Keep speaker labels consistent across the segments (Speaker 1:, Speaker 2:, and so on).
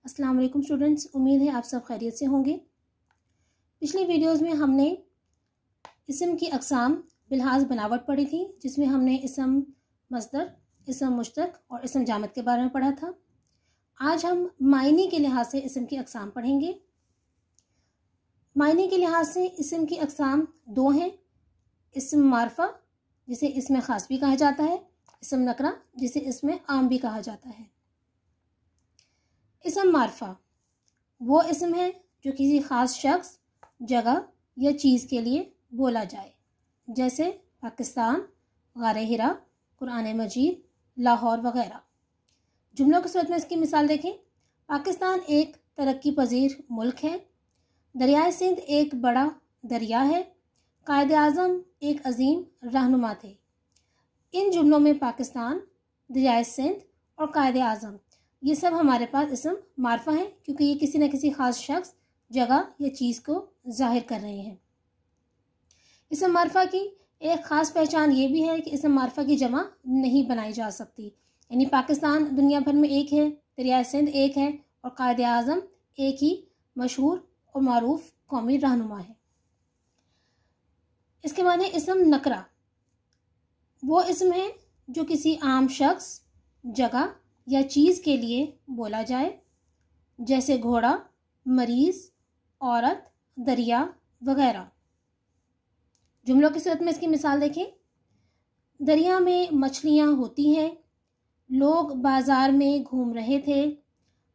Speaker 1: अस्सलाम वालेकुम स्टूडेंट्स, उम्मीद है आप सब खैरियत से होंगे। पिछली वीडियोस में हमने इसम की अक़साम बिलहाज बनावट पढ़ी थी, जिसमें हमने इसम मस्दर, इसम मुश्तक और इसम जामद के बारे में पढ़ा था। आज हम मायने के लिहाज से इसम की अक़साम पढ़ेंगे। मायने के लिहाज से इसम की अक़साम दो हैं। इसम मारफा, जिसे इसमें ख़ास भी कहा जाता है, इसम नकरा, जिसे इसमें आम भी कहा जाता है। इसम मारफा वो इसम है जो किसी ख़ास शख्स, जगह या चीज़ के लिए बोला जाए, जैसे पाकिस्तान, गार हिरा, कुरान मजीद, लाहौर वगैरह। जुमलों की सूरत में इसकी मिसाल देखें। पाकिस्तान एक तरक्की पजीर मुल्क है। दरियाए सिंध एक बड़ा दरिया है। कायदे आज़म एक अजीम रहनुमा थे। इन जुमलों में पाकिस्तान, दरियाए सिंध और कायदे आज़म, ये सब हमारे पास इसम मारफा हैं, क्योंकि ये किसी न किसी ख़ास शख्स, जगह या चीज़ को जाहिर कर रहे हैं। इसम मारफा की एक ख़ास पहचान ये भी है कि इसम मारफा की जमा नहीं बनाई जा सकती। यानी पाकिस्तान दुनिया भर में एक है, दरियाए सिंध एक है और कायदे आज़म एक ही मशहूर और मारूफ कौमी रहनुमा है। इसके बाद है इसम नकरा। वो इसम है जो किसी आम शख्स, जगह या चीज़ के लिए बोला जाए, जैसे घोड़ा, मरीज़, औरत, दरिया वगैरह। जुमलों की सूरत में इसकी मिसाल देखें। दरिया में मछलियाँ होती हैं। लोग बाज़ार में घूम रहे थे।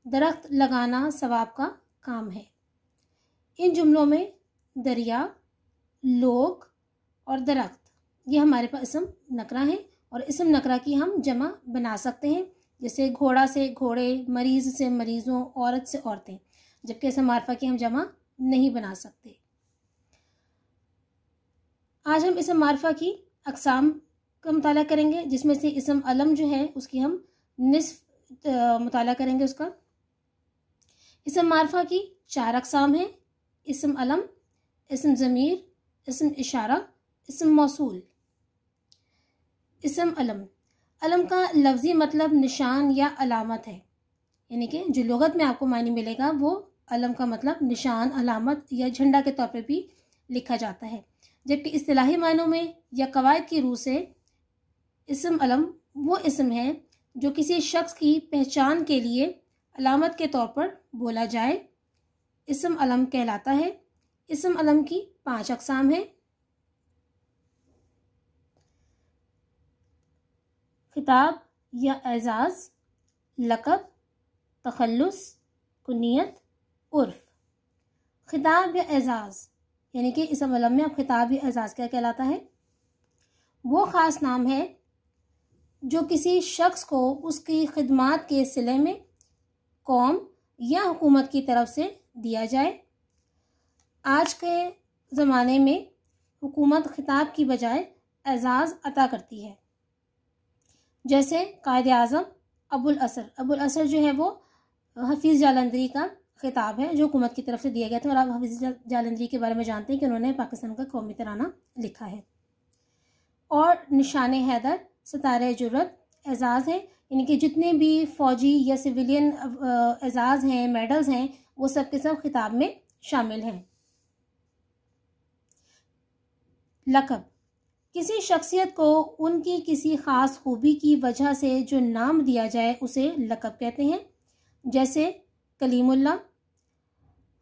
Speaker 1: दरख्त लगाना सवाब का काम है। इन जुमलों में दरिया, लोग और दरख्त, ये हमारे पास इसम नकरा हैं और इसम नकरा की हम जमा बना सकते हैं, जैसे घोड़ा से घोड़े, मरीज़ से मरीज़ों, औरत से औरतें, जबकि इसम मारफा की हम जमा नहीं बना सकते। आज हम इसम मारफा की अक़साम का मुताला करेंगे, जिसमें से इसम अलम जो है उसकी हम निस्फ मुताला करेंगे उसका। इसम मारफा की 4 अक़साम हैं। इसम अलम, इसम ज़मीर, इसम इशारा, इसम मौसूल। इसम अलम, अलम का लफ्ज़ी मतलब निशान या अलामत है, यानी कि जो लुगत में आपको मायने मिलेगा वो अलम का मतलब निशान, अलामत या झंडा के तौर पे भी लिखा जाता है। जबकि इस्तिलाही मायनों में या कवायद की रूह से इसम अलम वो इसम है जो किसी शख्स की पहचान के लिए अलामत के तौर पर बोला जाए, इसम अलम कहलाता है। इसम अलम की 5 अक़साम हैं। खिताब या एजाज़, लक़ब, तखल्लुस, कुनियत, उर्फ। खिताब या एजाज़ यानी कि इसम अलम में अब खिताब या एजाज़ क्या कहलाता है? वो ख़ास नाम है जो किसी शख्स को उसकी खिदमात के सिले में कौम या हुकूमत की तरफ से दिया जाए। आज के ज़माने में हुकूमत खिताब की बजाय एजाज़ अता करती है, जैसे कायदे आज़म अबुल असर। अबुल असर जो है वो हफीज़ जालंधरी का खिताब है जो हुकूमत की तरफ से दिया गया था, और आप हफीज़ जालंधरी के बारे में जानते हैं कि उन्होंने पाकिस्तान का कौमी तराना लिखा है। और निशान हैदर, सितारे जुर्रत एजाज़ हैं, यानी कि जितने भी फ़ौजी या सिविलियन एजाज़ हैं, मेडल्स हैं, वो सब के सब खिताब में शामिल हैं। लक़ब, किसी शख्सियत को उनकी किसी ख़ास खूबी की वजह से जो नाम दिया जाए उसे लक़ब कहते हैं, जैसे कलीमुल्लाह।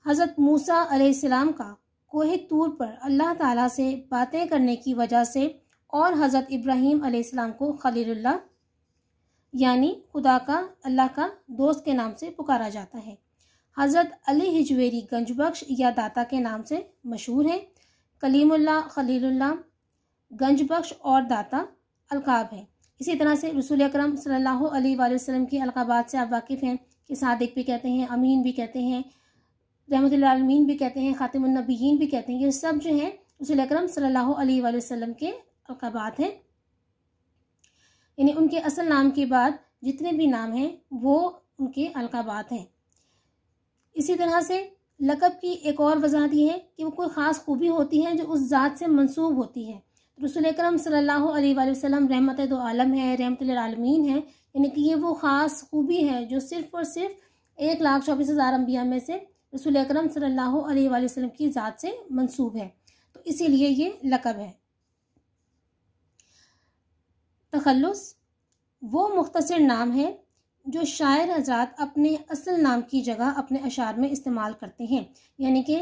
Speaker 1: हज़रत मूसा अलैहिस्सलाम का कोहे तूर पर अल्लाह ताला से बातें करने की वजह से और हज़रत इब्राहीम अलैहिस्सलाम को खलीलुल्लाह यानी खुदा का, अल्लाह का दोस्त के नाम से पुकारा जाता है। हज़रत अली हिजवेरी गंजबख्श या दाता के नाम से मशहूर हैं। कलीमुल्लाह, खलीलुल्लाह, गंजबख्श और दाता अलकाब हैं। इसी तरह से रसूल अकरम सल्लल्लाहु अलैहि वसल्लम की अलकाबात से आप वाकिफ़ हैं कि सादिक भी कहते हैं, अमीन भी कहते हैं, रहमतुल आलमीन भी कहते हैं, खातिमुन नबिय्यीन भी कहते हैं। ये सब जो हैं रसूल अकरम सल्लल्लाहु अलैहि वसल्लम के अलकाबात हैं, यानी उनके असल नाम के बाद जितने भी नाम हैं वो उनके अलकाबात हैं। इसी तरह से लक़ब की एक और वजाहत ये है कि वो कोई ख़ास खूबी होती है जो उस ज़ात से मंसूब होती है। रसूल अकरम सल्लल्लाहु अलैहि वसल्लम रहमत दो आलम है, रहमतुल आलमीन है, यानी कि ये वो ख़ास खूबी है जो सिर्फ़ और सिर्फ 1,24,000 अम्बिया में से रसूल अकरम सल्लल्लाहु अलैहि वसल्लम की ज़ात से मंसूब है, तो इसीलिए ये लक़ब है। तखल्लुस वो मुख्तसर नाम है जो शायर हज़रात अपने असल नाम की जगह अपने अशार में इस्तेमाल करते हैं, यानी कि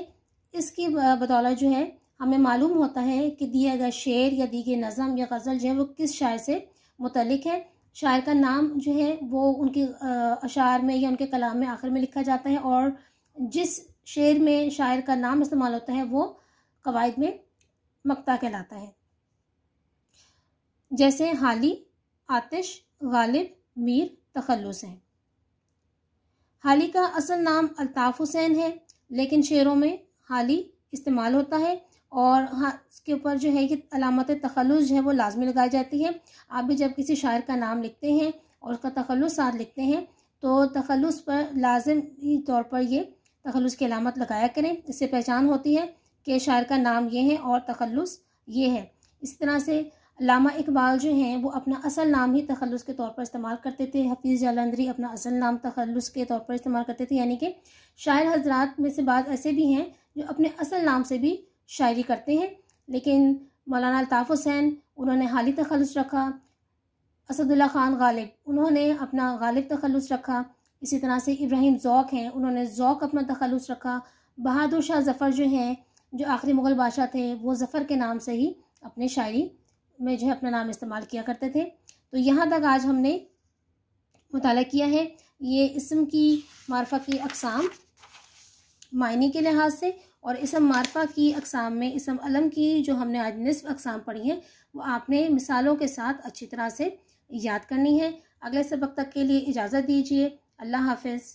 Speaker 1: इसकी बदौलत जो है हमें मालूम होता है कि दिया गया शेर या दी गई नज़म या गज़ल जो है वो किस शायर से मुतल्लिक है। शायर का नाम जो है वो उनके अशार में या उनके कलाम में आखिर में लिखा जाता है, और जिस शेर में शायर का नाम इस्तेमाल होता है वो कवायद में मक्ता कहलाता है। जैसे हाली, आतिश, गालिब, मीर तखल्लुस हैं। हाली का असल नाम अल्ताफ़ हुसैन है, लेकिन शेरों में हाली इस्तेमाल होता है और इसके ऊपर जो है कि अलामत तखल्लुस जो है वो लाजमी लगाई जाती है। आप भी जब किसी शायर का नाम लिखते हैं और उसका तखल्लुस साथ लिखते हैं तो तखल्लुस पर लाजमी तौर पर ये तखल्लुस की अलामत लगाया करें, इससे पहचान होती है कि शायर का नाम ये है और तखल्लुस ये है। इस तरह से अल्लामा इकबाल जो हैं वो अपना असल नाम ही तखल्लुस के तौर पर इस्तेमाल करते थे। हफीज़ जालंधरी अपना असल नाम तखल्लुस के तौर पर इस्तेमाल करते थे, यानी कि शायर हजरात में से बाद ऐसे भी हैं जो अपने असल नाम से भी शायरी करते हैं। लेकिन मौलाना अल्ताफ़ हुसैन उन्होंने हाली तखल्लुस रखा, असदुल्ला ख़ान गालिब उन्होंने अपना गालिब तखल्लुस रखा, इसी तरह से इब्राहिम ज़ौक़ हैं उन्होंने ज़ौक़ अपना तखल्लुस रखा। बहादुर शाह ज़फ़र जो हैं जो आखिरी मुग़ल बादशाह थे वो ज़फ़र के नाम से ही अपने शायरी में जो है अपना नाम इस्तेमाल किया करते थे। तो यहाँ तक आज हमने मुताला किया है ये इस्म की मारफा की अक़साम मायने के लिहाज से, और इस्म मारफा की अक़साम में इस्म अलम की जो हमने आज निस्फ़ अक़साम पढ़ी हैं वो आपने मिसालों के साथ अच्छी तरह से याद करनी है। अगले सबक तक के लिए इजाज़त दीजिए। अल्लाह हाफ़िज़।